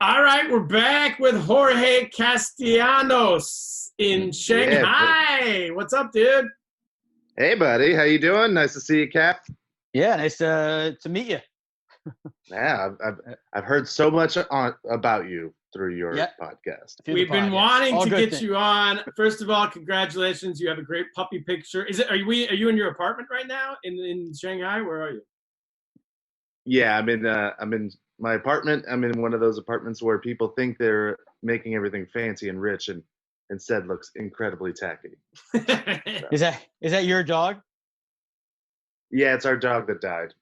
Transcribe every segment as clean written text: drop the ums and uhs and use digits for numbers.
All right, we're back with Jorge Castellanos in Shanghai. What's up, dude? Hey, buddy. How you doing? Nice to see you, Cap. Yeah, nice to meet you. Yeah, I've heard so much about you through your podcast. We've been wanting to get you on. First of all, congratulations. You have a great puppy picture. Are you in your apartment right now in Shanghai? Where are you? Yeah, I'm in my apartment. I'm in one of those apartments where people think they're making everything fancy and rich, and instead looks incredibly tacky. So. Is that your dog? Yeah, it's our dog that died.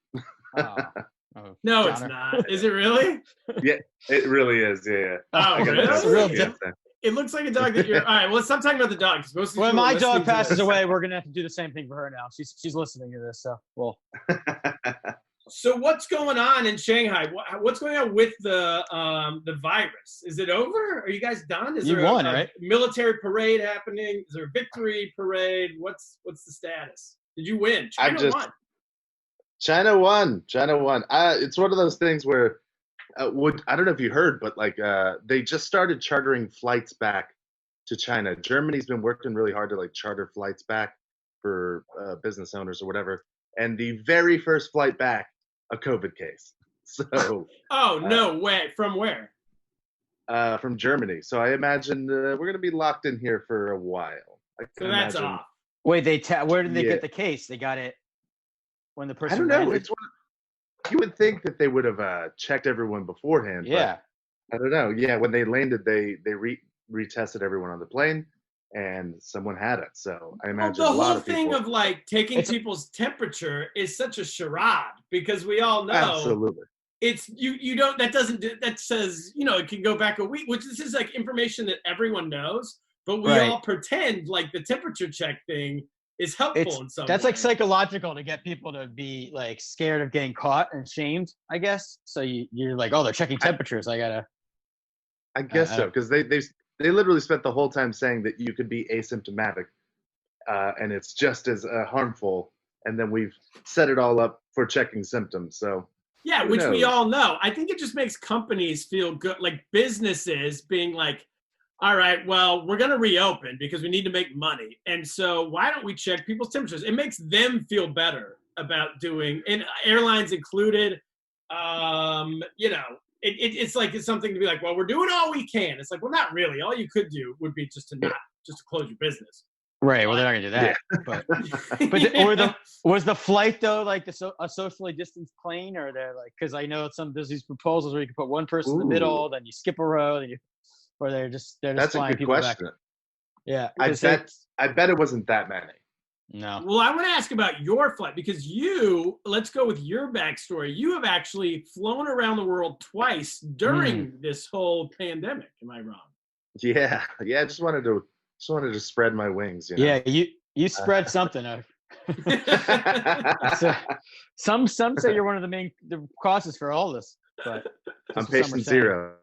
No, it's not. Is it really? Yeah, it really is. Yeah. Oh, really? It looks like a dog that you're. All right. Well, let's stop talking about the dog. When my dog passes away, we're gonna have to do the same thing for her now. She's listening to this, so well. So what's going on in Shanghai? What's going on with the virus? Is it over? Are you guys done? Is there a military parade happening? Is there a victory parade? What's the status? Did you win? China won. China won. It's one of those things where I don't know if you heard, but they just started chartering flights back to China. Germany's been working really hard to charter flights back for business owners or whatever. And the very first flight back, a COVID case. So. No way! From where? From Germany. So I imagine we're going to be locked in here for a while. So that's off. Wait, where did they get the case? They got it when the person. I don't know. You would think that they would have checked everyone beforehand. Yeah. But I don't know. Yeah, when they landed, they retested everyone on the plane. And someone had it, so I imagine the whole thing of taking people's temperature is such a charade because we all know absolutely it's you don't that says it can go back a week, which this is information that everyone knows, but we all pretend the temperature check thing is helpful in some that's way. Psychological to get people to be scared of getting caught and shamed, I guess. So you're they're checking temperatures. I guess so, because they literally spent the whole time saying that you could be asymptomatic, and it's just as harmful. And then we've set it all up for checking symptoms. So yeah, which we all know. I think it just makes companies feel good, businesses being all right, well, we're going to reopen because we need to make money. And so why don't we check people's temperatures? It makes them feel better about doing, and airlines included, it's something to be well, we're doing all we can. It's well, not really. All you could do would be just to close your business. Right. Well, they're not gonna do that. Yeah. But was the flight though a socially distanced plane, or they're because I know there's these proposals where you can put one person in the middle, then you skip a row, or they're just that's flying a good people question. Back. Yeah. I bet it wasn't that many. No. Well, I want to ask about your flight because let's go with your backstory. You have actually flown around the world twice during this whole pandemic. Am I wrong? Yeah. I just wanted to spread my wings. Yeah, you spread something. So, some say you're one of the causes for all this, but I'm patient zero.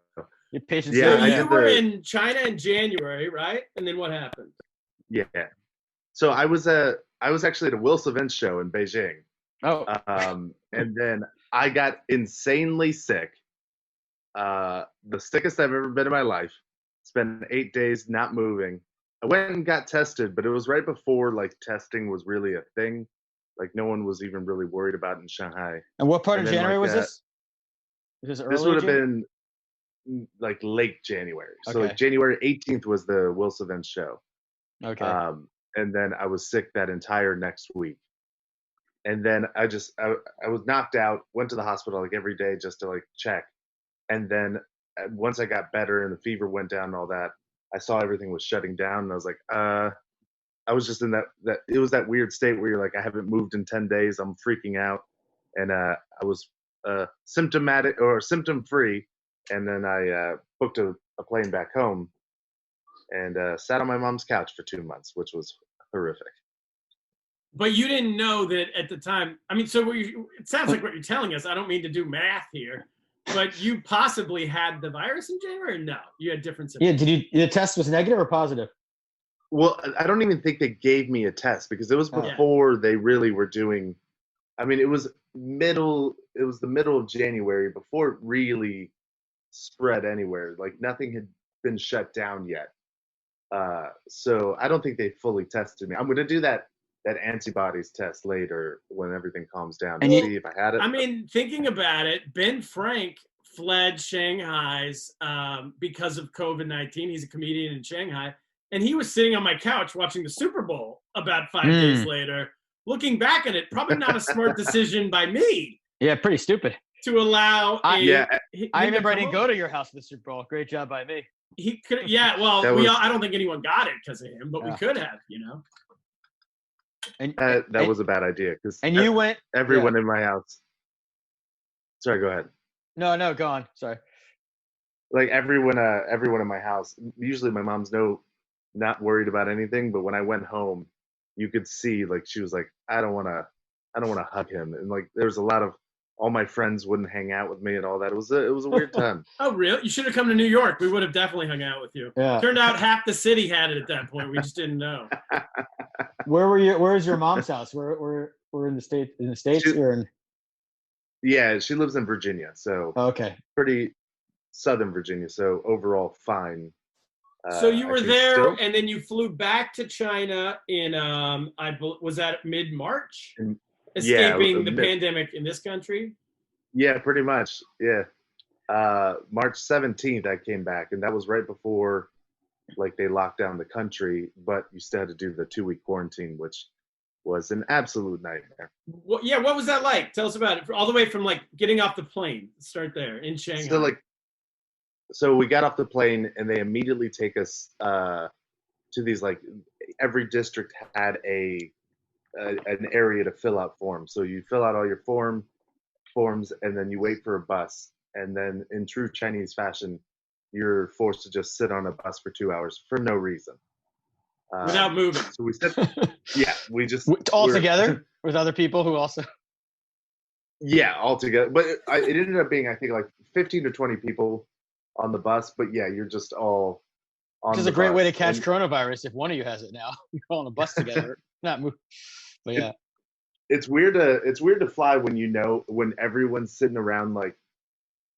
You're patient zero. Yeah, you were in China in January, right? And then what happened? Yeah. So I was actually at a Will Savins show in Beijing. Oh. And then I got insanely sick. The sickest I've ever been in my life. Spent 8 days not moving. I went and got tested, but it was right before testing was really a thing. No one was even really worried about it in Shanghai. And what part of January was this? Was this early? This would have been late January. So January 18th was the Will Savins show. Okay. And then I was sick that entire next week. And then I was knocked out, went to the hospital every day just to check. And then once I got better and the fever went down and all that, I saw everything was shutting down. And I was I was just in that it was that weird state where you're I haven't moved in 10 days. I'm freaking out. And I was symptomatic or symptom free. And then I booked a plane back home and sat on my mom's couch for 2 months, which was horrific. But you didn't know that at the time. I mean, so it sounds like what you're telling us. I don't mean to do math here, but you possibly had the virus in January? Or no, you had different symptoms. Yeah, the test was negative or positive? Well, I don't even think they gave me a test because it was before they really were doing. I mean, it was the middle of January before it really spread anywhere. Like nothing had been shut down yet. So I don't think they fully tested me. I'm going to do that antibodies test later when everything calms down to see if I had it. I mean, thinking about it, Ben Frank fled Shanghai's because of COVID-19. He's a comedian in Shanghai. And he was sitting on my couch watching the Super Bowl about 5 days later. Looking back at it, probably not a smart decision by me. Yeah, pretty stupid. To allow I remember I didn't go to your house for the Super Bowl. Great job by me. He could, yeah. Well, I don't think anyone got it because of him, but we could have, you know. And that was a bad idea because you went. Everyone in my house. Sorry, go ahead. No, go on. Sorry. Like everyone in my house. Usually, my mom's not worried about anything, but when I went home, you could see like she was like, I don't want to hug him, and like there was a lot of. All my friends wouldn't hang out with me and all that. It was a weird time. Oh, really? You should have come to New York. We would have definitely hung out with you. Yeah. Turned out half the city had it at that point. We just didn't know. Where's your mom's house? We're in the States. In the States, Yeah, she lives in Virginia, so okay, pretty southern Virginia. So overall, fine. So you were there, and then you flew back to China in was that mid-March? Escaping the pandemic in this country? Yeah, pretty much. Yeah. March 17th, I came back, and that was right before like they locked down the country, but you still had to do the 2-week quarantine, which was an absolute nightmare. Well, yeah, what was that like? Tell us about it. All the way from like getting off the plane. Start there in Shanghai. So we got off the plane, and they immediately take us to these like every district had an area to fill out forms. So you fill out all your forms, and then you wait for a bus. And then in true Chinese fashion, you're forced to just sit on a bus for 2 hours for no reason. Without moving. So we said, yeah, we just. All together with other people who also. Yeah, all together. But it ended up being, I think, like 15 to 20 people on the bus. But yeah, you're just all on the bus. Which is a great way to catch coronavirus if one of you has it now. You're all on a bus together. Not move. But yeah, it's weird to fly when everyone's sitting around like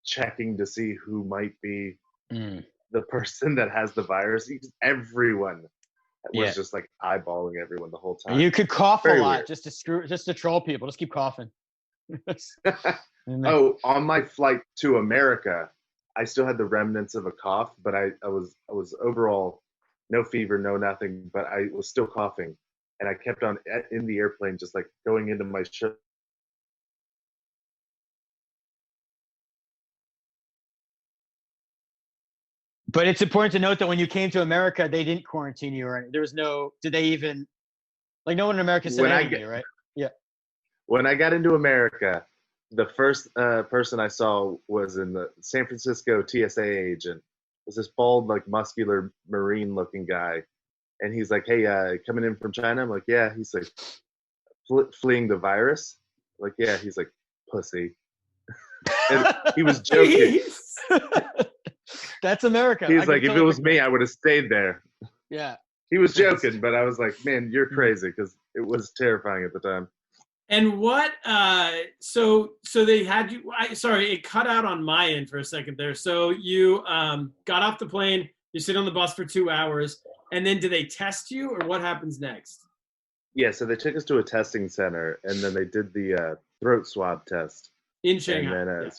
checking to see who might be the person that has the virus. Everyone was just like eyeballing everyone the whole time. And you could cough a lot weird. just to troll people. Just keep coughing. Oh, on my flight to America, I still had the remnants of a cough, but I was overall no fever, no nothing, but I was still coughing. And I kept on in the airplane, just like going into my shirt. But it's important to note that when you came to America, they didn't quarantine you, or there was no. Did they even? Like no one in America said anything, right? Yeah. When I got into America, the first person I saw was in the San Francisco TSA agent. It was this bald, like muscular Marine-looking guy. And he's like, hey, coming in from China? I'm like, yeah. He's like, fleeing the virus? I'm like, yeah. He's like, pussy. And he was joking. That's America. He's like, if it was me, I would have stayed there. Yeah. He was joking, but I was like, man, you're crazy, because it was terrifying at the time. And what, so they had you, sorry, it cut out on my end for a second there. So you got off the plane, you sit on the bus for 2 hours, and then do they test you, or what happens next? Yeah, so they took us to a testing center, and then they did the throat swab test. In Shanghai. And then,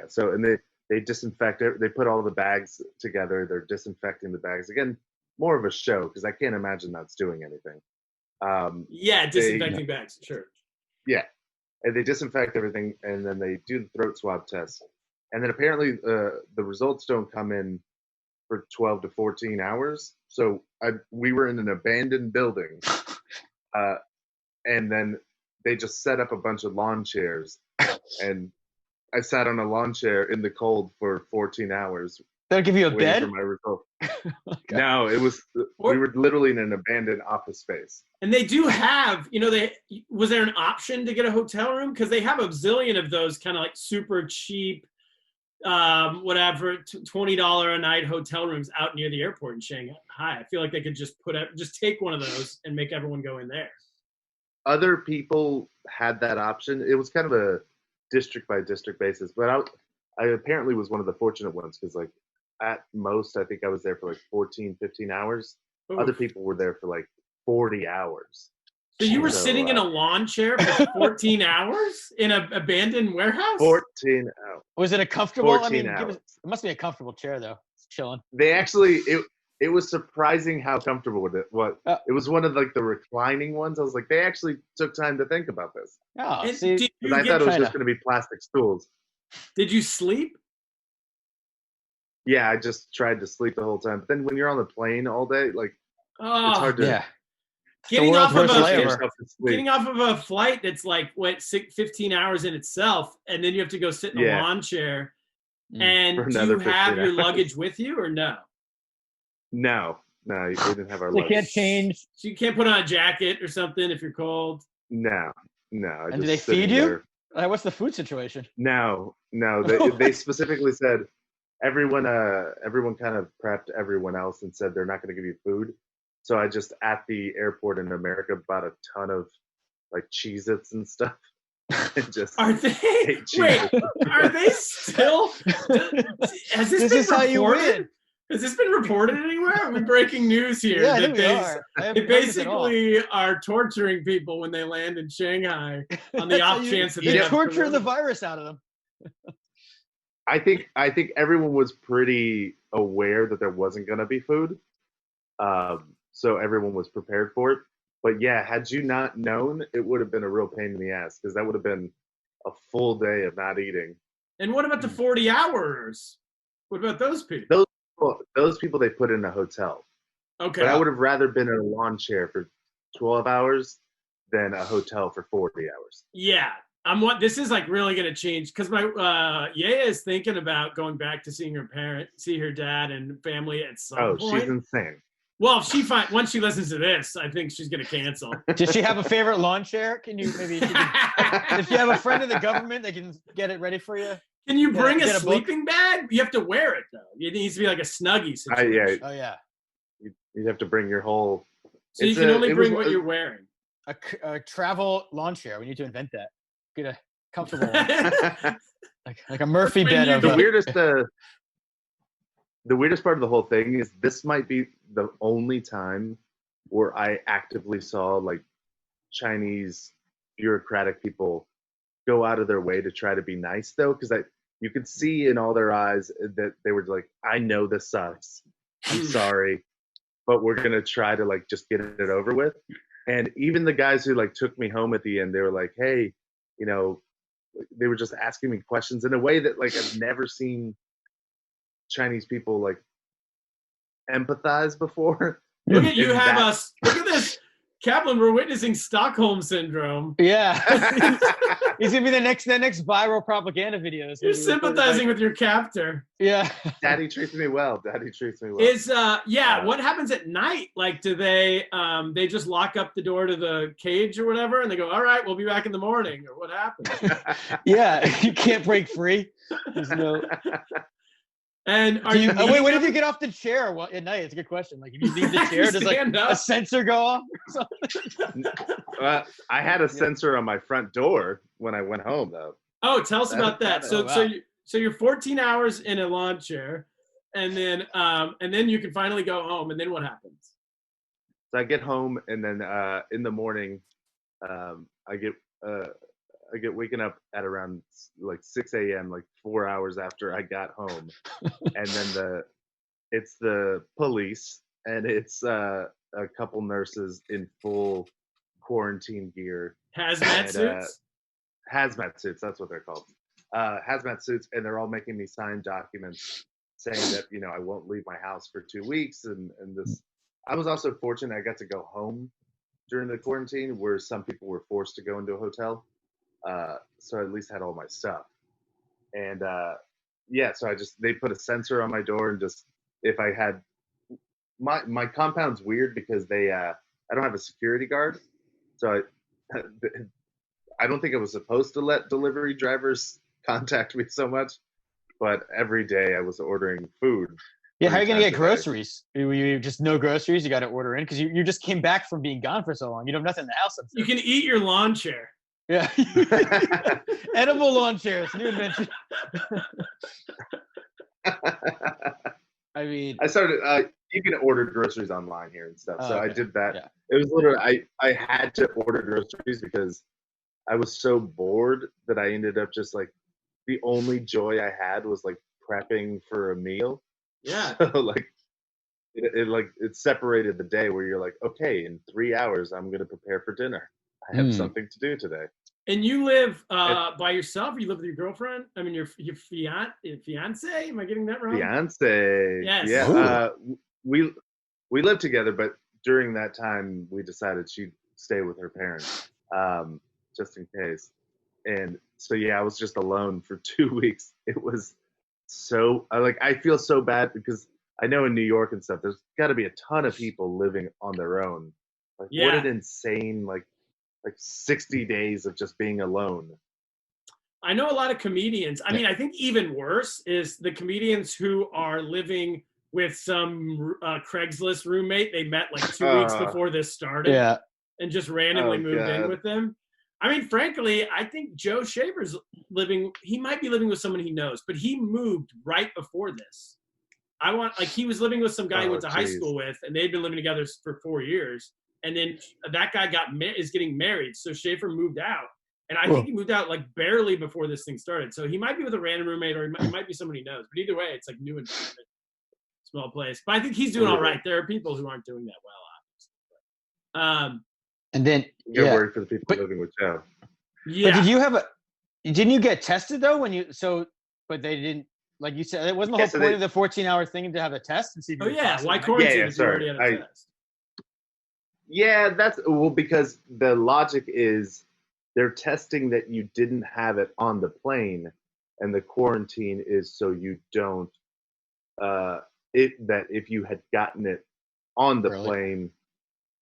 So, and they disinfect it. They put all the bags together. They're disinfecting the bags. Again, more of a show, because I can't imagine that's doing anything. Disinfecting bags, sure. Yeah, and they disinfect everything, and then they do the throat swab test. And then apparently the results don't come in for 12 to 14 hours. So we were in an abandoned building, and then they just set up a bunch of lawn chairs, and I sat on a lawn chair in the cold for 14 hours. They'll give you a bed? For my result. Okay. No, we were literally in an abandoned office space. And they do have, was there an option to get a hotel room? Because they have a zillion of those kind of like super cheap, whatever, $20 a night hotel rooms out near the airport in Shanghai. I feel like they could just take one of those and make everyone go in there. Other people had that option. It was kind of a district by district basis, but I apparently was one of the fortunate ones because like at most I think I was there for like 14, 15 hours. Other Oof. people were there for like 40 hours. So you were So, sitting in a lawn chair for 14 hours in an abandoned warehouse? 14 hours. Was it a comfortable? 14 it hours. must be a comfortable chair though. It's chilling. They actually it was surprising how comfortable with it. It was one of like the reclining ones. I was like, they actually took time to think about this. Oh, And see, did Because you I thought it was China. just going to be plastic stools. did you sleep? Yeah, I just tried to sleep the whole time. But then when you're on the plane all day, like it's Oh, hard to yeah. getting the off world's of worst a layover. yourself to sleep. getting off of a flight that's like 15 hours in itself, and then you have to go sit in a Yeah. lawn chair. Mm. And For do another you have 15 your hours. luggage with you or no? No, we didn't have our They luggage. can't change. So you can't put on a jacket or something if you're cold. No. I And do just they sitting feed you? there. What's the food situation? No. They specifically said everyone kind of prepped everyone else and said they're not going to give you food. So I just at the airport in America bought a ton of like Cheez-Its and stuff. And just Are they? ate Wait, Cheez-Its. are they still? Has this This been is how you reported? win. Has this been reported anywhere? Are we breaking news here? Yeah, I that think we are. I they haven't heard this at all. basically are torturing people when they land in Shanghai on the That's how off you- chance that you they have torture the corona. virus out of them. I think everyone was pretty aware that there wasn't going to be food, so everyone was prepared for it. But yeah, had you not known, it would have been a real pain in the ass because that would have been a full day of not eating. And what about the 40 hours? What about those people? Those people they put in a hotel. Okay. But I would have rather been in a lawn chair for 12 hours than a hotel for 40 hours. Yeah. This is like really going to change because my Yaya is thinking about going back to see her dad and family at some point. She's insane. Well, if once she listens to this, I think she's going to cancel. Does she have a favorite lawn chair? Can you maybe? If you have a friend in the government, they can get it ready for you. Can you bring a get a book? sleeping bag? You have to wear it though. It needs to be like a Snuggie situation. Oh yeah. You'd have to bring your whole. So you can only bring what you're wearing. A travel lawn chair. We need to invent that. Get a comfortable one. like a Murphy bed of The weirdest part of the whole thing is this might be the only time where I actively saw like Chinese bureaucratic people go out of their way to try to be nice though, because you could see in all their eyes that they were like, I know this sucks. I'm sorry, but we're gonna try to like just get it over with. And even the guys who like took me home at the end, they were like, hey, they were just asking me questions in a way that like I've never seen Chinese people like empathize before. Look at look at this. Kaplan, we're witnessing Stockholm syndrome. Yeah. He's gonna be the next viral propaganda videos. You're sympathizing with your captor. Yeah. Daddy treats me well. What happens at night? Like, do they just lock up the door to the cage or whatever, and they go, all right, we'll be back in the morning, or what happens? Yeah, you can't break free. There's no. And when did you get off the chair at night? It's a good question. Like, if you leave the chair, does like a sensor go off? I had a sensor on my front door when I went home, though. Oh, tell us about that. So, wow. so you're 14 hours in a lawn chair, and then you can finally go home. And then what happens? So I get home, and then in the morning, I get waken up at around like 6 a.m., like 4 hours after I got home. And then it's the police and it's a couple nurses in full quarantine gear. Hazmat suits? Hazmat suits, that's what they're called. Hazmat suits, and they're all making me sign documents saying that, I won't leave my house for 2 weeks. And this, I was also fortunate I got to go home during the quarantine where some people were forced to go into a hotel. So I at least had all my stuff. And so they put a sensor on my door, and just if I had my compound's weird because I don't have a security guard. So I don't think I was supposed to let delivery drivers contact me so much, but every day I was ordering food. Yeah, how are you going to get groceries? You just no groceries, you got to order in because you just came back from being gone for so long. You have nothing in the house. You can eat your lawn chair. Yeah. Edible lawn chairs, new invention. I mean, I started. You can order groceries online here and stuff, so I okay. did that. Yeah. It was literally I had to order groceries because I was so bored that I ended up just like the only joy I had was like prepping for a meal. Yeah. So like it separated the day where you're like, okay, in 3 hours I'm gonna prepare for dinner. I have something to do today. And you live And by yourself, or you live with your girlfriend? I mean, your fiance? Am I getting that wrong? fiance, Yes. yeah. Ooh. We lived together, but during that time we decided she'd stay with her parents, just in case. And so yeah, I was just alone for 2 weeks. It was so I feel so bad because I know in New York and stuff, there's got to be a ton of people living on their own. Like what Yeah. an insane like 60 days of just being alone. I know a lot of comedians. I mean, I think even worse is the comedians who are living with some Craigslist roommate they met like 2 weeks before this started Yeah. and just randomly Oh moved in god. with them. I mean, frankly, I think Joe Shaver's he might be living with someone he knows, but he moved right before this. He was living with some guy he Oh went to high jeez. school with, and they'd been living together for 4 years. And then that guy is getting married, so Schaefer moved out. And I think he moved out like barely before this thing started. So he might be with a random roommate, or he might be someone he knows. But either way, it's like new environment, small place. But I think he's doing all right. There are people who aren't doing that well, obviously. And then You gotta worry for the people living with Joe. But didn't you get tested though but they didn't, like you said, it wasn't the whole point of the 14-hour thing to have a test and see if you why quarantine if you already had a test? Yeah, that's because the logic is they're testing that you didn't have it on the plane, and the quarantine is so you don't that if you had gotten it on the plane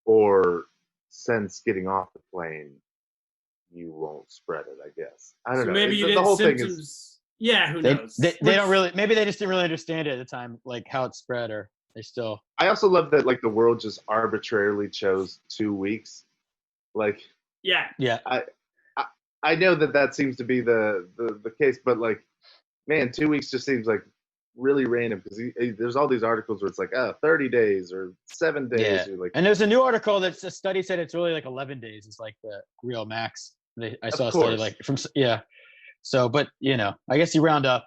or since getting off the plane, you won't spread it, I guess. I don't know. Maybe you the didn't whole symptoms. Thing is, yeah, who knows? They don't really. Maybe they just didn't really understand it at the time, like how it spread, or they still. I also love that like the world just arbitrarily chose 2 weeks. Like, yeah. I know that seems to be the case, but like, man, 2 weeks just seems like really random because there's all these articles where it's like 30 days or 7 days. Yeah. Or like, and there's a new article that's a study said it's really like 11 days is like the real max. I saw a study like so, but I guess you round up.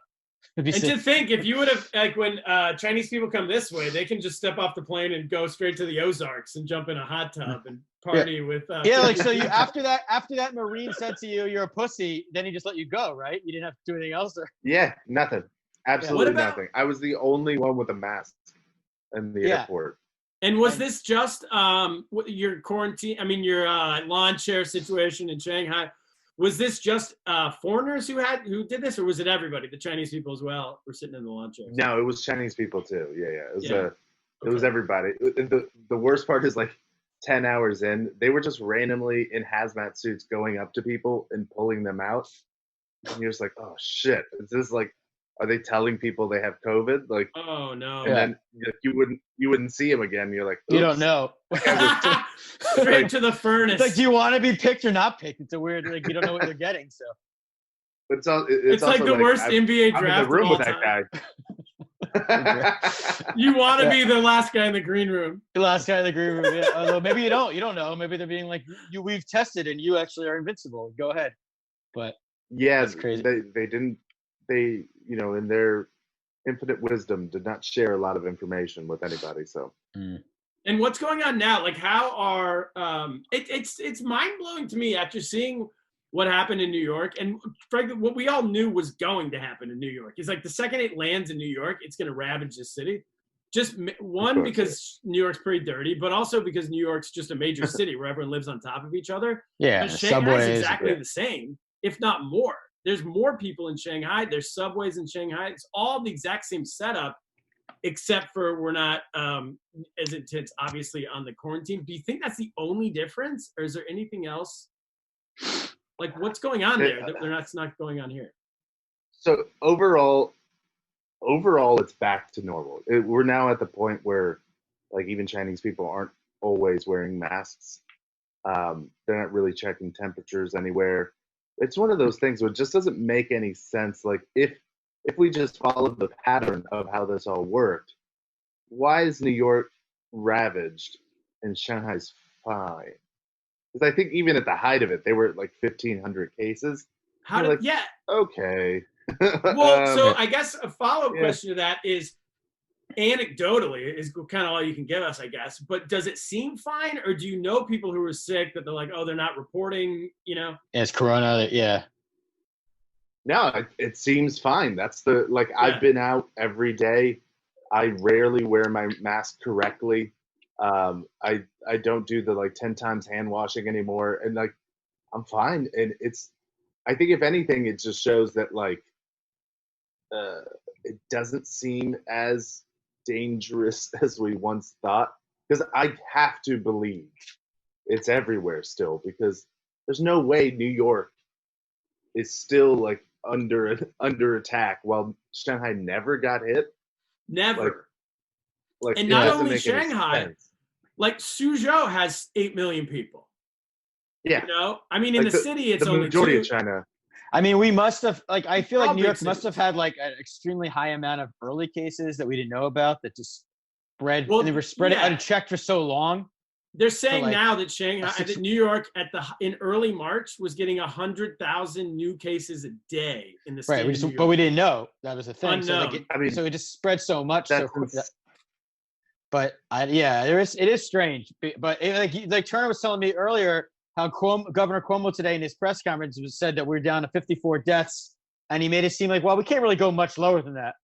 And to think, if you would have, like when Chinese people come this way, they can just step off the plane and go straight to the Ozarks and jump in a hot tub and party with. Like so, you after that Marine said to you, "You're a pussy," then he just let you go, right? You didn't have to do anything else. Or? Yeah, nothing. Absolutely nothing. I was the only one with a mask in the airport. And was this just your quarantine? I mean, your lawn chair situation in Shanghai. Was this just foreigners who did this, or was it everybody? The Chinese people as well were sitting in the lawn chairs. No, it was Chinese people too. Yeah. It was everybody. The worst part is like 10 hours in, they were just randomly in hazmat suits going up to people and pulling them out. And you're just like, oh shit! Is this like? Are they telling people they have COVID? Like, oh no! And then you wouldn't see them again. You're like, oops. You don't know. Straight to the furnace. It's like, do you want to be picked or not picked? It's a weird, like, you don't know what you're getting. So it's like the worst NBA draft. I'm in the room with that guy. You want to be the last guy in the green room. The last guy in the green room. Yeah. Although maybe you don't. You don't know. Maybe they're being like, we've tested and you actually are invincible. Go ahead. But yeah, that's crazy. They didn't. They in their infinite wisdom did not share a lot of information with anybody. So. And what's going on now? Like, how are it's mind blowing to me after seeing what happened in New York, and frankly, what we all knew was going to happen in New York. Is like the second it lands in New York, it's going to ravage the city. Just one, because New York's pretty dirty, but also because New York's just a major city where everyone lives on top of each other. Yeah, Shanghai's exactly the same, if not more. There's more people in Shanghai. There's subways in Shanghai. It's all the exact same setup, except for we're not as intense, obviously, on the quarantine. Do you think that's the only difference, or is there anything else? Like, what's going on there that's not going on here? So overall, it's back to normal. We're now at the point where, like, even Chinese people aren't always wearing masks. They're not really checking temperatures anywhere. It's one of those things where it just doesn't make any sense. Like if we just followed the pattern of how this all worked, why is New York ravaged and Shanghai's fine? Because I think even at the height of it, they were at like 1,500 cases. How did? Like, Yeah. okay. Well, so I guess a follow-up question to that is, anecdotally, is kind of all you can give us, I guess. But does it seem fine, or do you know people who are sick that they're like, oh, they're not reporting? You know, it's Corona. Yeah. No, it seems fine. That's the like I've been out every day. I rarely wear my mask correctly. I don't do the like 10 times hand washing anymore, and like I'm fine. And I think if anything, it just shows that like it doesn't seem as dangerous as we once thought. Because I have to believe it's everywhere still. Because there's no way New York is still like under attack while Shanghai never got hit. never. Like and it not doesn't only make any Shanghai, sense. like Suzhou has 8 million people. Yeah, You know, I mean, in like the city, it's the only majority 2. of China. I mean, we must have like I feel like All New big York must cities. have had like an extremely high amount of early cases that we didn't know about that just spread, Well, and they were spreading yeah. unchecked for so long. They're saying like, now that Shanghai, six- that New York in early March was getting 100,000 new cases a day in the state Right, of New York. but we didn't know that was a thing. Unknown. So it just spread so much. That's But it is strange. But like Turner was telling me earlier, how Governor Cuomo today in his press conference said that we're down to 54 deaths, and he made it seem like, well, we can't really go much lower than that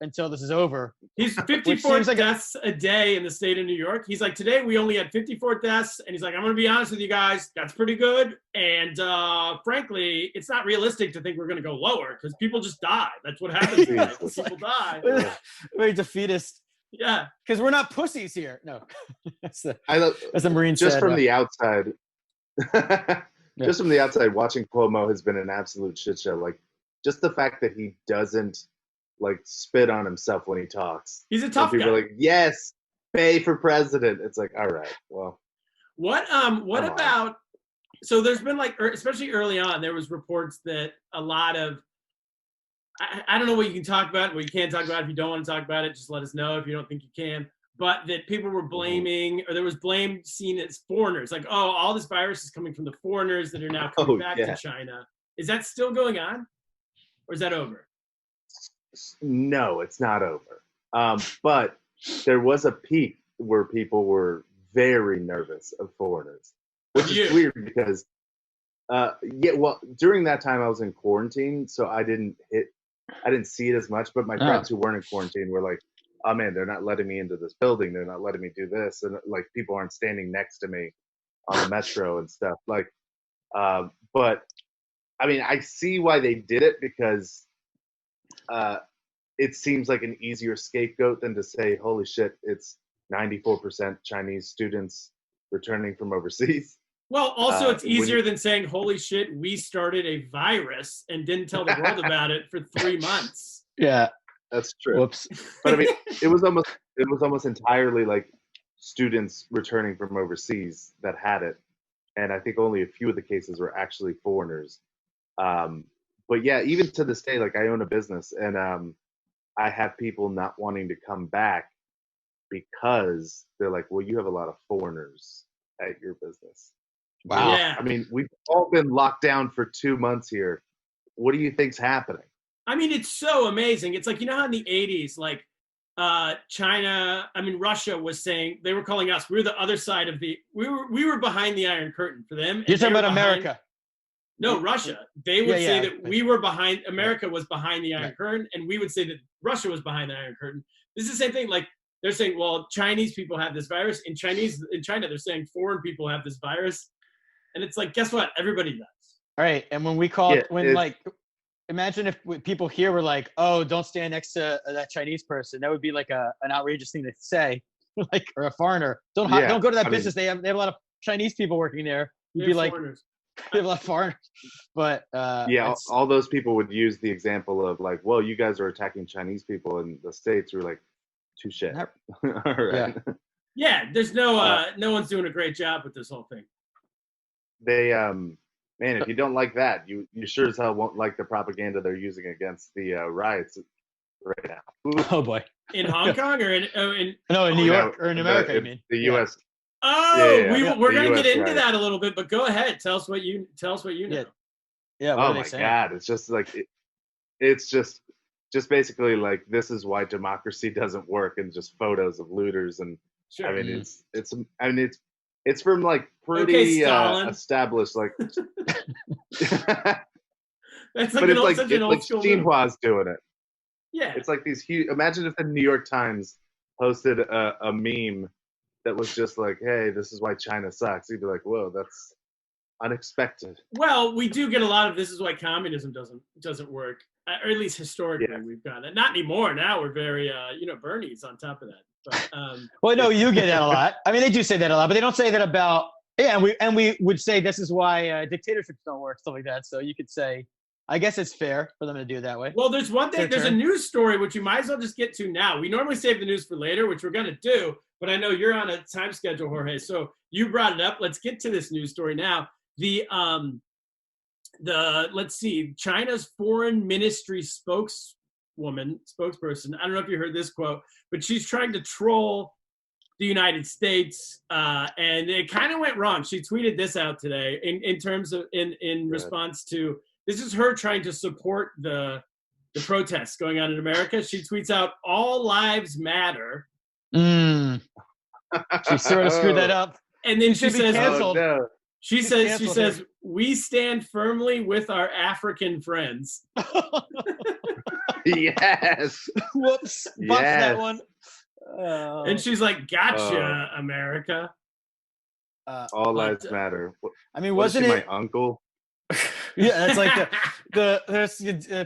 until this is over. He's 54 like deaths a day in the state of New York. He's like, today we only had 54 deaths, and he's like, I'm going to be honest with you guys, that's pretty good. And frankly, it's not realistic to think we're going to go lower because people just die. That's what happens. People die. Very defeatist. Yeah, because we're not pussies here. No, that's the Marine just said, from the outside. Just from the outside, watching Cuomo has been an absolute shit show. Like, just the fact that he doesn't like spit on himself when he talks. He's a tough guy. People are like, yes, pay for president. It's like, all right, well. What about? So there's been like, especially early on, there was reports that a lot of, I don't know what you can talk about, what you can't talk about. If you don't want to talk about it, just let us know if you don't think you can. But that people were blaming, or there was blame seen as foreigners. Like, oh, all this virus is coming from the foreigners that are now coming back to China. Is that still going on? Or is that over? No, it's not over. But there was a peak where people were very nervous of foreigners, which is weird because, during that time I was in quarantine, so I didn't see it as much. But my friends who weren't in quarantine were like, oh man, they're not letting me into this building. They're not letting me do this. And like people aren't standing next to me on the metro and stuff. Like, but I mean, I see why they did it because it seems like an easier scapegoat than to say, holy shit, it's 94% Chinese students returning from overseas. Well, also it's easier than saying, holy shit, we started a virus and didn't tell the world about it for 3 months. Yeah. That's true. Whoops. But I mean, it was almost entirely like students returning from overseas that had it, and I think only a few of the cases were actually foreigners. But yeah, even to this day, like I own a business, and I have people not wanting to come back because they're like, "Well, you have a lot of foreigners at your business." Wow. Yeah. I mean, we've all been locked down for 2 months here. What do you think's happening? I mean, it's so amazing. It's like, you know how in the 80s, like Russia was saying, they were calling us, we were the other side of we were behind the Iron Curtain for them. You're talking about America. No, Russia. They would say that we were behind, America was behind the Iron Curtain, and we would say that Russia was behind the Iron Curtain. This is the same thing. Like, they're saying, well, Chinese people have this virus. In China, they're saying foreign people have this virus. And it's like, guess what? Everybody does. All right. And when we imagine if people here were like, "Oh, don't stand next to that Chinese person." That would be like an outrageous thing to say, like, or a foreigner. Don't go to that business. They have a lot of Chinese people working there. You'd be like, they have a lot of foreigners. But all those people would use the example of like, "Well, you guys are attacking Chinese people in the States." We're like, "Touche." All right. Yeah. There's no one's doing a great job with this whole thing. they man, if you don't like that, you sure as hell won't like the propaganda they're using against the riots right now. Oh boy. In Hong Kong or in No, in New You York know, or in America, you mean? the Yeah. U.S. Oh, Yeah, we're the gonna US get into riots. that a little bit, but go ahead. Tell us what you know. Yeah. Yeah. What Oh are they my saying? God, it's just like it's just basically like this is why democracy doesn't work, and just photos of looters. And Sure. I mean it's from like Okay, pretty Stalin. established like That's like but it's such an it's old like school move. Xinhua's doing it. Yeah. It's like these huge. Imagine if the New York Times posted a meme that was just like, "Hey, this is why China sucks." You'd be like, "Whoa, that's unexpected." Well, we do get a lot of this is why communism doesn't work, or at least historically Yeah. we've got it. Not anymore. Now we're very Bernie's on top of that. But Well, no, you get that a lot. I mean, they do say that a lot, but they don't say that about. Yeah, and we would say this is why dictatorships don't work, stuff like that. So you could say, I guess it's fair for them to do it that way. well, there's one thing. Their There's a turn. news story which you might as well just get to now. We normally save the news for later, which we're gonna do. But I know you're on a time schedule, Jorge. So you brought it up. Let's get to this news story now. The let's see, China's foreign ministry spokesperson. I don't know if you heard this quote, but she's trying to troll the United States, and it kind of went wrong. She tweeted this out today in terms of in response to this is her trying to support the protests going on in America. She tweets out "All lives matter," She sort of screwed that up. and then She she should be says, canceled. Oh, no. She She's says, canceled she says, here. we stand firmly with our African friends. Yes. Whoops, botched Yes. that one. And she's like, gotcha, America. All lives matter. I mean, Was wasn't she it? my uncle? Yeah, that's like there's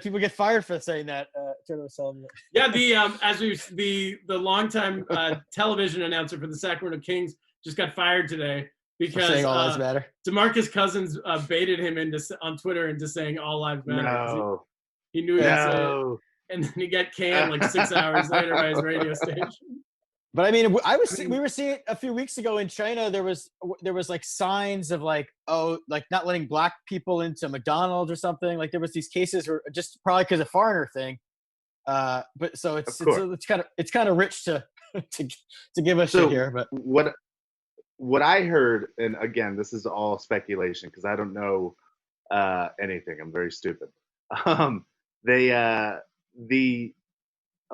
people get fired for saying that. Turner was telling me. Yeah, the longtime television announcer for the Sacramento Kings just got fired today because saying all lives matter. DeMarcus Cousins baited him on Twitter into saying all lives matter. No. He knew he'd say it, No. and then he got canned like 6 hours later by his radio station. But I mean, we were seeing it a few weeks ago in China. There was like signs of like, oh, like not letting black people into McDonald's or something. Like there was these cases where just probably because of foreigner thing. But so it's kind of rich to give us shit here. But what I heard, and again, this is all speculation because I don't know anything. I'm very stupid. A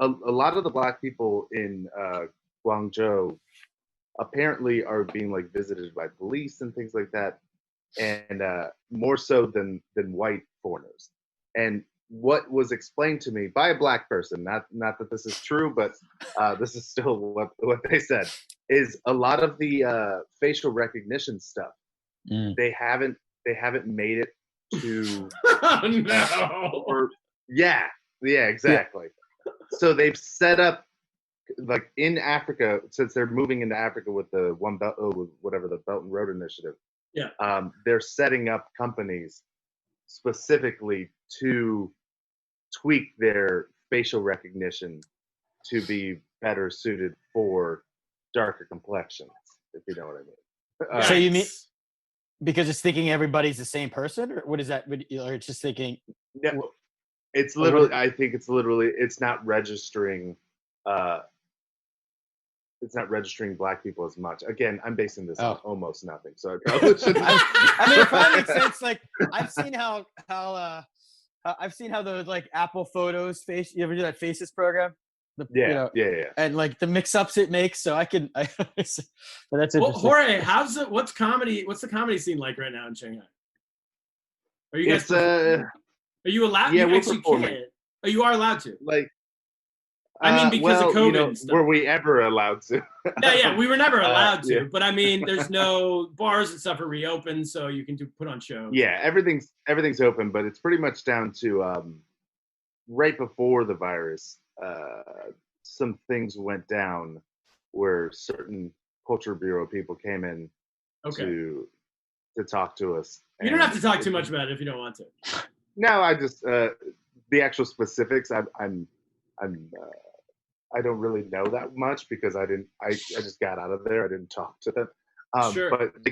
lot of the black people in Guangzhou apparently are being like visited by police and things like that, and more so than white foreigners. And what was explained to me by a black person, not that this is true, but this is still what they said, is a lot of the facial recognition stuff. They haven't made it to. Oh no! Yeah, exactly. So they've set up like in Africa, since they're moving into Africa with the whatever the Belt and Road Initiative. Yeah. They're setting up companies specifically to tweak their facial recognition to be better suited for darker complexions, if you know what I mean. So you mean because it's thinking everybody's the same person, or what is that? Or it's just thinking? No, it's literally. I think it's literally. It's not registering. It's not registering black people as much. Again, I'm basing this on almost nothing, so I probably shouldn't. I mean, it probably makes sense. Like I've seen how I've seen how the like Apple Photos face. You ever do that Faces program? Yeah. And like the mix-ups it makes, so but that's interesting. Well, Jorge, what's the comedy scene like right now in Shanghai? Are you guys? Are you allowed? Yeah, you we're actually performing. can't. Oh, you are allowed to. Like, I mean, because of COVID and stuff. Were we ever allowed to? Yeah, we were never allowed to. Yeah. But I mean, there's no bars and stuff are reopened, so you can put on shows. Yeah, everything's open, but it's pretty much down to right before the virus. Some things went down where certain culture bureau people came in to talk to us. You don't have to talk too much about it if you don't want to. No, I just the actual specifics. I don't really know that much because I just got out of there. I didn't talk to them. Sure. But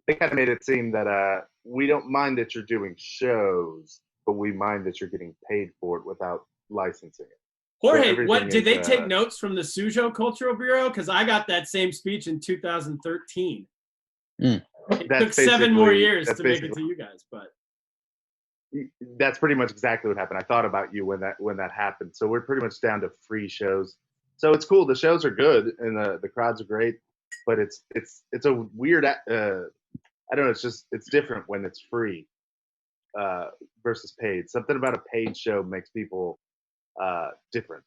they kind of made it seem that we don't mind that you're doing shows, but we mind that you're getting paid for it without licensing it. Jorge, what did they take notes from the Suzhou Cultural Bureau? Because I got that same speech in 2013. It took 7 more years to make it to you guys, but that's pretty much exactly what happened. I thought about you when that happened. So we're pretty much down to free shows. So it's cool. The shows are good and the crowds are great, but it's a weird. I don't know. It's different when it's free versus paid. Something about a paid show makes people different.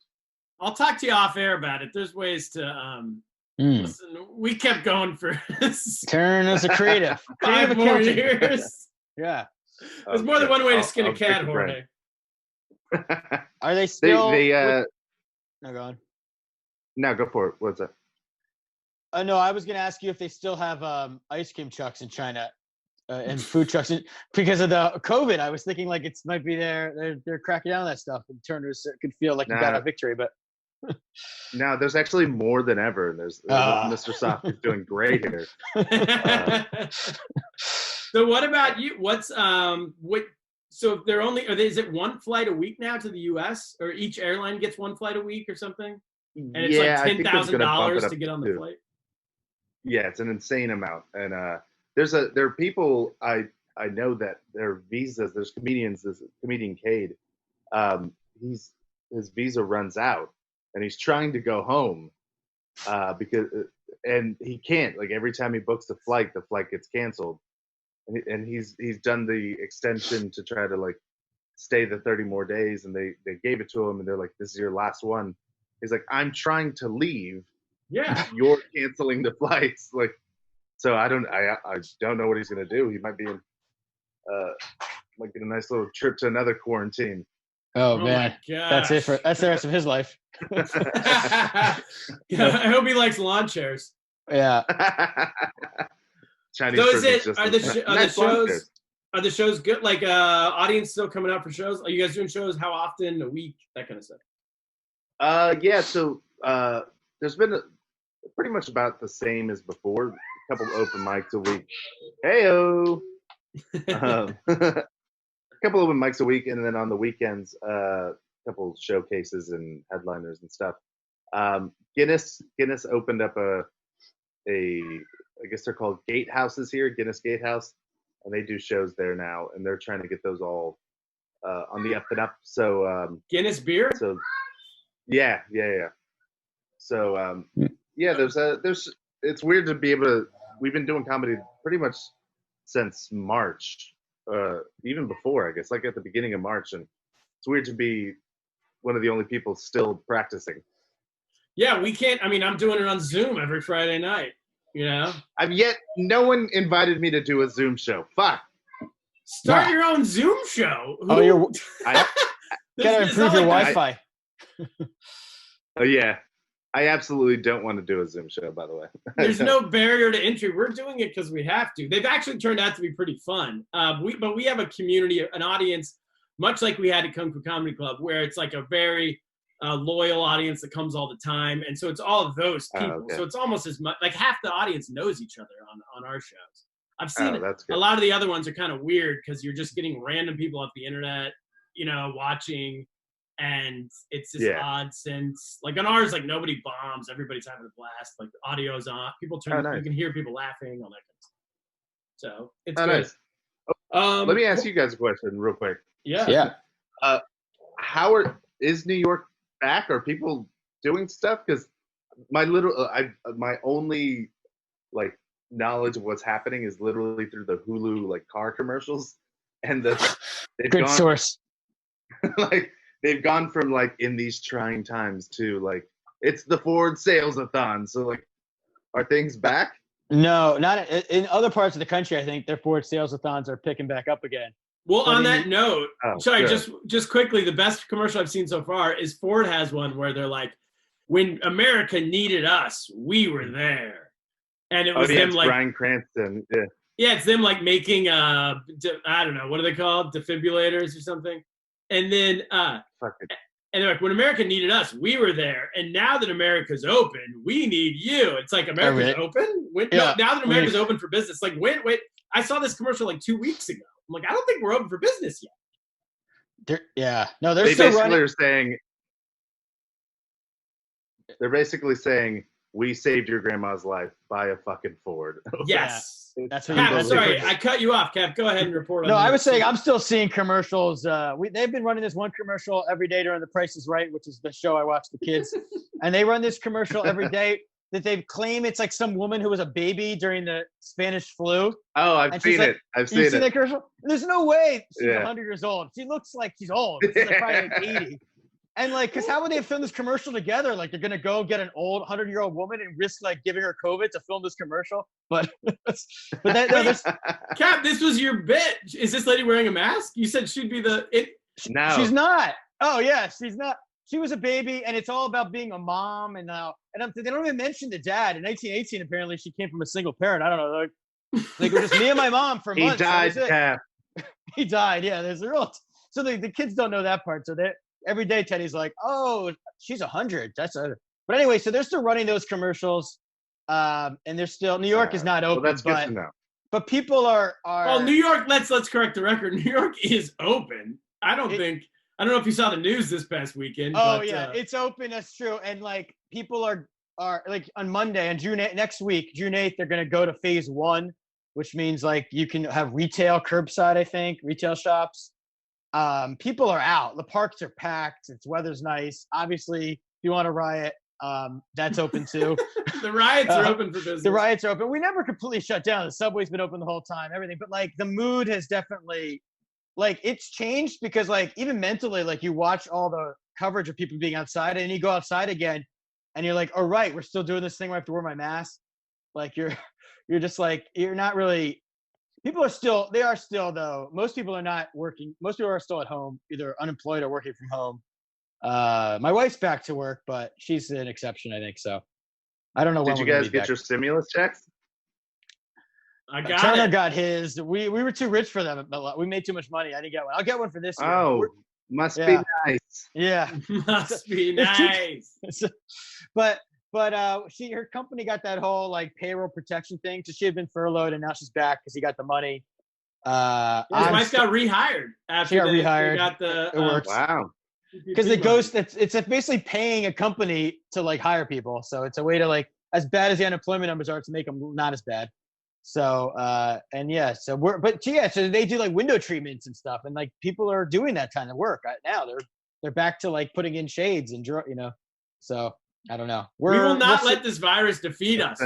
I'll talk to you off air about it. There's ways to listen. We kept going for turn as a creative. 5 more years. Yeah. There's more than one way to skin a cat, Jorge. Are they still? No, go on. No, go for it. What's that? No, I was going to ask you if they still have ice cream trucks in China and food trucks because of the COVID. I was thinking like it might be they're cracking down on that stuff. And Turner's could feel like you got a victory, but no, there's actually more than ever. And there's Mr. Soft is doing great here. So what about you? What's so if they're only is it one flight a week now to the US, or each airline gets one flight a week or something? And it's like $10,000 to get on the flight. Yeah, it's an insane amount. And there are people I know that their visas, there's comedians, this comedian Cade, his visa runs out and he's trying to go home and he can't. Like every time he books the flight gets canceled. And he's done the extension to try to like stay the 30 more days, and they gave it to him, and they're like, "This is your last one." He's like, "I'm trying to leave. Yeah, you're canceling the flights." Like, so I don't know what he's gonna do. He might be in might get a nice little trip to another quarantine. Oh man, that's the rest of his life. I hope he likes lawn chairs. Yeah. Chinese so are the shows good? Like audience still coming out for shows? Are you guys doing shows? How often? A week? That kind of stuff. Yeah. So there's been pretty much about the same as before. A couple open mics a week. Heyo. A couple open mics a week, and then on the weekends, a couple showcases and headliners and stuff. Guinness opened up a I guess they're called gatehouses here, Guinness Gatehouse, and they do shows there now, and they're trying to get those all on the up and up. So Guinness beer. So yeah. So there's it's weird to be able to. We've been doing comedy pretty much since March, even before I guess, like at the beginning of March, and it's weird to be one of the only people still practicing. Yeah, we can't. I mean, I'm doing it on Zoom every Friday night. You know, no one invited me to do a Zoom show. Fuck. Start your own Zoom show. Oh, gotta improve your Wi-Fi. Oh yeah, I absolutely don't want to do a Zoom show. By the way, there's no barrier to entry. We're doing it because we have to. They've actually turned out to be pretty fun. But we have a community, an audience, much like we had at Kung Fu Comedy Club, where it's like a very loyal audience that comes all the time, and so it's all of those people. So it's almost as much like half the audience knows each other on our shows. I've seen a lot of the other ones are kind of weird because you're just getting random people off the internet, watching, and it's this odd sense. Like on ours, like nobody bombs, everybody's having a blast. Like the audio's on, people turn, you can hear people laughing, all that kind of stuff. So it's good. Nice. Let me ask you guys a question real quick. Yeah. Is New York back? Are people doing stuff? Because my only like knowledge of what's happening is literally through the Hulu like car commercials, and good source. Like they've gone from like in these trying times to like it's the Ford sales-a-thon. So like, are things back? No, not in other parts of the country. I think their Ford sales-a-thons are picking back up again. Well, on that note, just quickly, the best commercial I've seen so far is Ford has one where they're like, "When America needed us, we were there," and it was them like Bryan Cranston. Yeah, it's them like making I don't know, what are they called, defibrillators or something, and then and they're like, "When America needed us, we were there, and now that America's open, we need you." It's like America's open. Now that America's open for business, like wait. I saw this commercial like 2 weeks ago. I'm like, I don't think we're open for business yet. No, They still basically running. are saying. They're basically saying, we saved your grandma's life. Buy a fucking Ford. Yes. Yeah. That's what Cap, sorry, I cut you off, Cap. Go ahead and report on No, I the was saying I'm still seeing commercials. They've been running this one commercial every day during The Price is Right, which is the show I watch the kids. And they run this commercial every day that they claim it's like some woman who was a baby during the Spanish flu. Oh, I've seen it. I've seen it. You seen that commercial? There's no way she's 100 years old. She looks like she's old. She's like probably like 80. And like, because how would they have filmed this commercial together? Like, they're gonna go get an old 100-year-old woman and risk like giving her COVID to film this commercial. But Cap, this was your bit. Is this lady wearing a mask? You said she'd be No, she's not. Oh yeah, she's not. She was a baby, and it's all about being a mom. And they don't even mention the dad. In 1918, apparently, she came from a single parent. I don't know. Like it was just me and my mom for months. He died, Cap. He died. Yeah, there's a real. So the kids don't know that part. So they every day Teddy's like, oh, she's 100. But anyway, so they're still running those commercials, and they're still New York is not open. Well, that's good to know. But people are. Well, New York. Let's correct the record. New York is open. I don't know if you saw the news this past weekend. Oh yeah, it's open. That's true. And like people are like on Monday and next week, June 8th, they're gonna go to phase 1, which means like you can have retail curbside. I think retail shops. People are out. The parks are packed. Weather's nice. Obviously, if you want to riot, that's open too. The riots are open for business. The riots are open. We never completely shut down. The subway's been open the whole time, everything. But like the mood has definitely, like it's changed because like even mentally, like you watch all the coverage of people being outside and you go outside again and you're like, oh, right, we're still doing this thing where I have to wear my mask. Like you're just like, you're not really. People are still, though. Most people are not working. Most people are still at home, either unemployed or working from home. My wife's back to work, but she's an exception, I think. So I don't know when. Did you guys get your stimulus checks? I got Turner it. got his. We were too rich for them. We made too much money. I didn't get one. I'll get one for this year. Oh, must be nice. Yeah. Must be nice. But her company got that whole like payroll protection thing. So she had been furloughed and now she's back because he got the money. His wife got rehired after she got rehired. Got the it works. Wow. Because it goes, it's basically paying a company to like hire people. So it's a way to like, as bad as the unemployment numbers are, to make them not as bad. So so they do like window treatments and stuff, and like people are doing that kind of work right now. They're back to like putting in shades and So I don't know. We will not let this virus defeat us.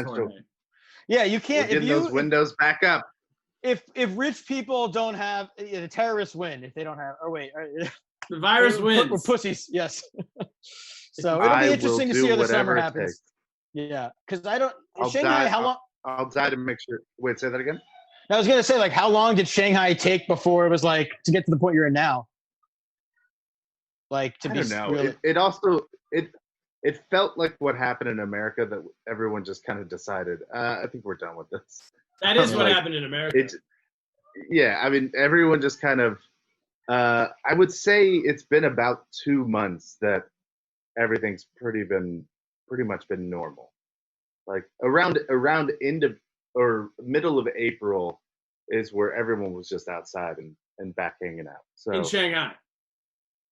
Yeah, you can't. We're getting those windows back up. If rich people don't have, the terrorists win. If they don't have, the virus wins. We're pussies. Yes. So it'll be interesting to see how the summer happens. Yeah, because Shanghai. How long? I'll die to make sure. Wait, say that again. I was gonna say, like, how long did Shanghai take before it was like to get to the point you're in now? Like to I be. don't know. Really... It felt like what happened in America, that everyone just kind of decided, I think we're done with this. That is what happened in America. I mean, everyone just kind of. I would say it's been about 2 months that everything's pretty much been normal. Like around end of or middle of April is where everyone was just outside and back hanging out. So in Shanghai.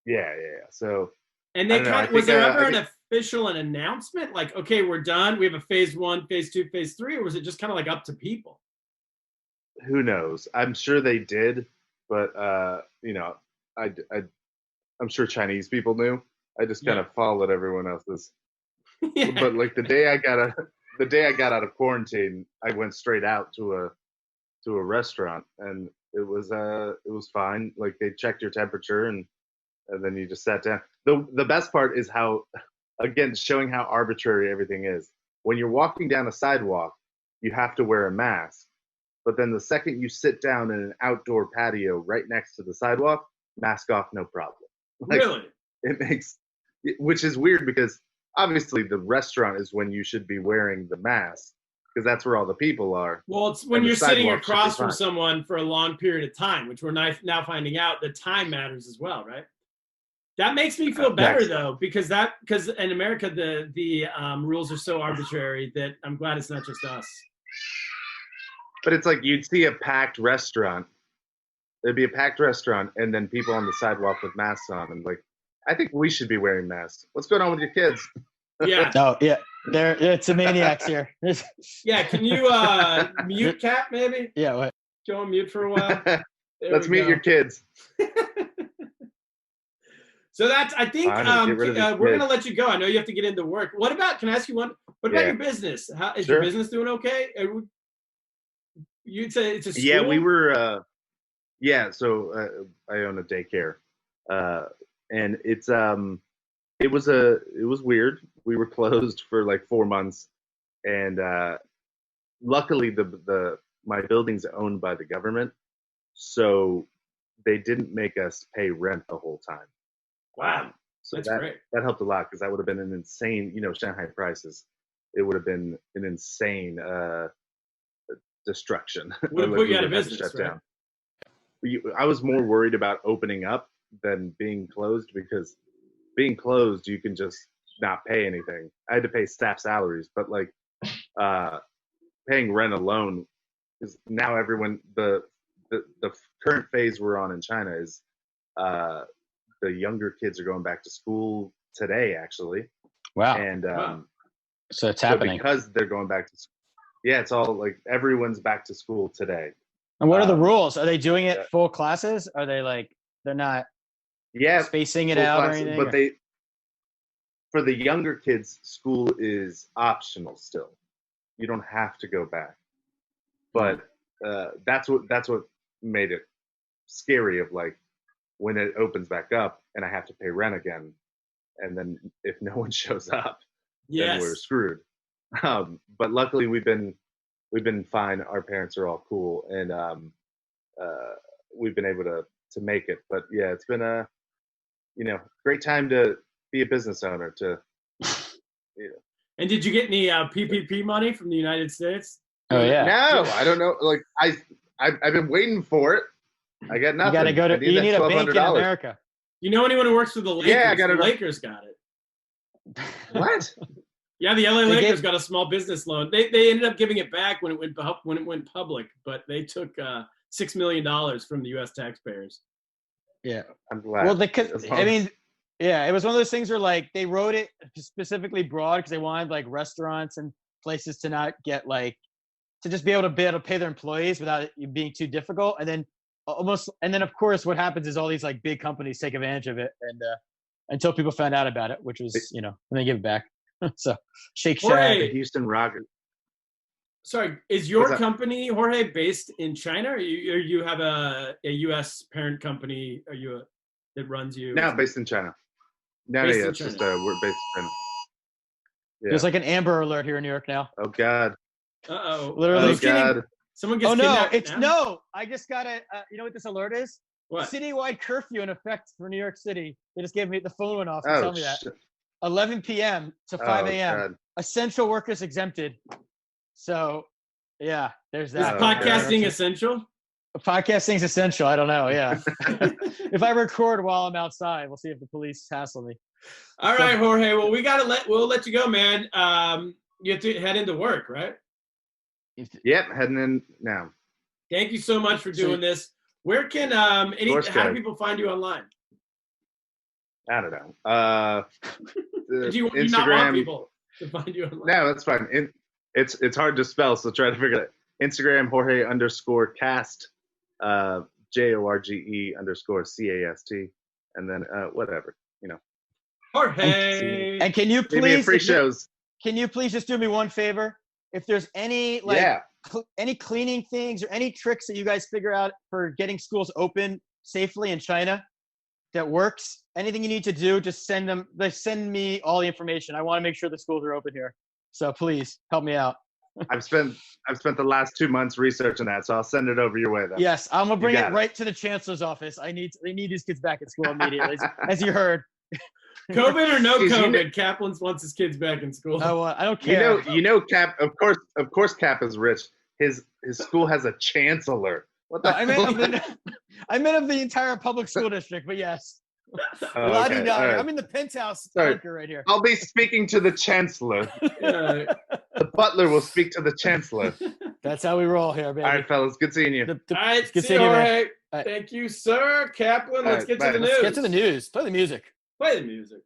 Yeah. So. And was there ever an official announcement like, okay, we're done, we have a phase 1, phase 2, phase 3, or was it just kind of like up to people? Who knows? I'm sure they did, but I'm sure Chinese people knew. I just kind of followed everyone else's. Yeah. But like the day I got out of quarantine, I went straight out to a restaurant, and it was fine. Like they checked your temperature and then you just sat down. The best part is how, again, showing how arbitrary everything is. When you're walking down a sidewalk, you have to wear a mask. But then the second you sit down in an outdoor patio right next to the sidewalk, mask off, no problem. Like, really? Which is weird because obviously the restaurant is when you should be wearing the mask because that's where all the people are. Well, it's when you're sitting across from someone for a long period of time, which we're now finding out that time matters as well, right? That makes me feel better though, because in America the rules are so arbitrary that I'm glad it's not just us. But it's like you'd see a packed restaurant. There'd be a packed restaurant, and then people on the sidewalk with masks on. And like, I think we should be wearing masks. What's going on with your kids? Yeah. Oh yeah, it's a maniacs here. Yeah. Can you mute Cap maybe? Yeah. What? Go on mute for a while. Let's meet your kids. So that's, I think we're going to let you go. I know you have to get into work. What about, can I ask you one? What about your business? How is your business doing okay? You'd say it's a school? Yeah, we were, so I own a daycare. And it was weird. We were closed for like 4 months. And luckily my building's owned by the government. So they didn't make us pay rent the whole time. Wow. So that's great. That helped a lot because that would have been an insane, Shanghai prices. It would have been an insane destruction. Would have put you out of business, right? Down. I was more worried about opening up than being closed because being closed, you can just not pay anything. I had to pay staff salaries, but like paying rent alone is now everyone, the current phase we're on in China is the younger kids are going back to school today, actually. Wow. And so it's happening. Because they're going back to school. Yeah, it's all like everyone's back to school today. And what are the rules? Are they doing it full classes? Are they like, they're not spacing it out classes, or anything? But for the younger kids, school is optional still. You don't have to go back. But that's what made it scary of like, when it opens back up and I have to pay rent again, and then if no one shows up, then we're screwed. But luckily we've been fine. Our parents are all cool, and we've been able to make it. But yeah, it's been a great time to be a business owner. And did you get any PPP money from the United States? Oh yeah. No, I don't know. Like I've been waiting for it. I got nothing. You gotta go to. You need a bank in America. You know anyone who works for the Lakers? Yeah, the Lakers got it. What? Yeah, the LA Lakers got a small business loan. They ended up giving it back when it went public, but they took $6 million from the U.S. taxpayers. Yeah, I'm glad. Well, it was one of those things where like they wrote it specifically broad because they wanted like restaurants and places to not get like to just be able to pay their employees without it being too difficult, and then of course what happens is all these like big companies take advantage of it, and until people found out about it, which was when they give it back. So Shake Shack, the Houston Rockets. Sorry, is your company, Jorge, based in China, or you have a U.S. parent company? That runs you? No, based in China. No, it's just we're based in China. Yeah. There's like an Amber Alert here in New York now. Oh God. Uh-oh. Literally. Oh God. Someone gets kidnapped. I just got you know what this alert is? What? Citywide curfew in effect for New York City. They just gave me, the phone went off to tell me that. 11 p.m. to 5 a.m. God. Essential workers exempted. So, yeah, there's that. Is podcasting essential? Podcasting's essential. I don't know. Yeah. If I record while I'm outside, we'll see if the police hassle me. All right, Jorge. Well, we'll let you go, man. You have to head into work, right? Yep, heading in now. Thank you so much for doing this. Where can how do people find you online? I don't know. Do you Instagram, not want people to find you online? No, that's fine. It's hard to spell, so try to figure it out. Instagram, Jorge_cast, JORGE_CAST, and then whatever, Jorge. And can you please give me free shows? Can you please just do me one favor? If there's any any cleaning things or any tricks that you guys figure out for getting schools open safely in China that works, anything you need to do, just send me all the information. I want to make sure the schools are open here. So please help me out. I've spent the last 2 months researching that, so I'll send it over your way then. Yes, I'm gonna bring it right to the chancellor's office. They need these kids back at school immediately, as you heard. COVID or no COVID, Kaplan wants his kids back in school. I don't care. Cap. Of course, Cap is rich. His school has a chancellor. What the? I meant of the entire public school district, but yes. Okay. Right. I'm in the penthouse bunker right here. I'll be speaking to the chancellor. The butler will speak to the chancellor. That's how we roll here, baby. All right, fellas. Good seeing you. All right, good see you, seeing you, man. Jorge. All right. Thank you, sir. Kaplan, let's right, get bye. to the news. Let's get to the news. Play the music. Play the music.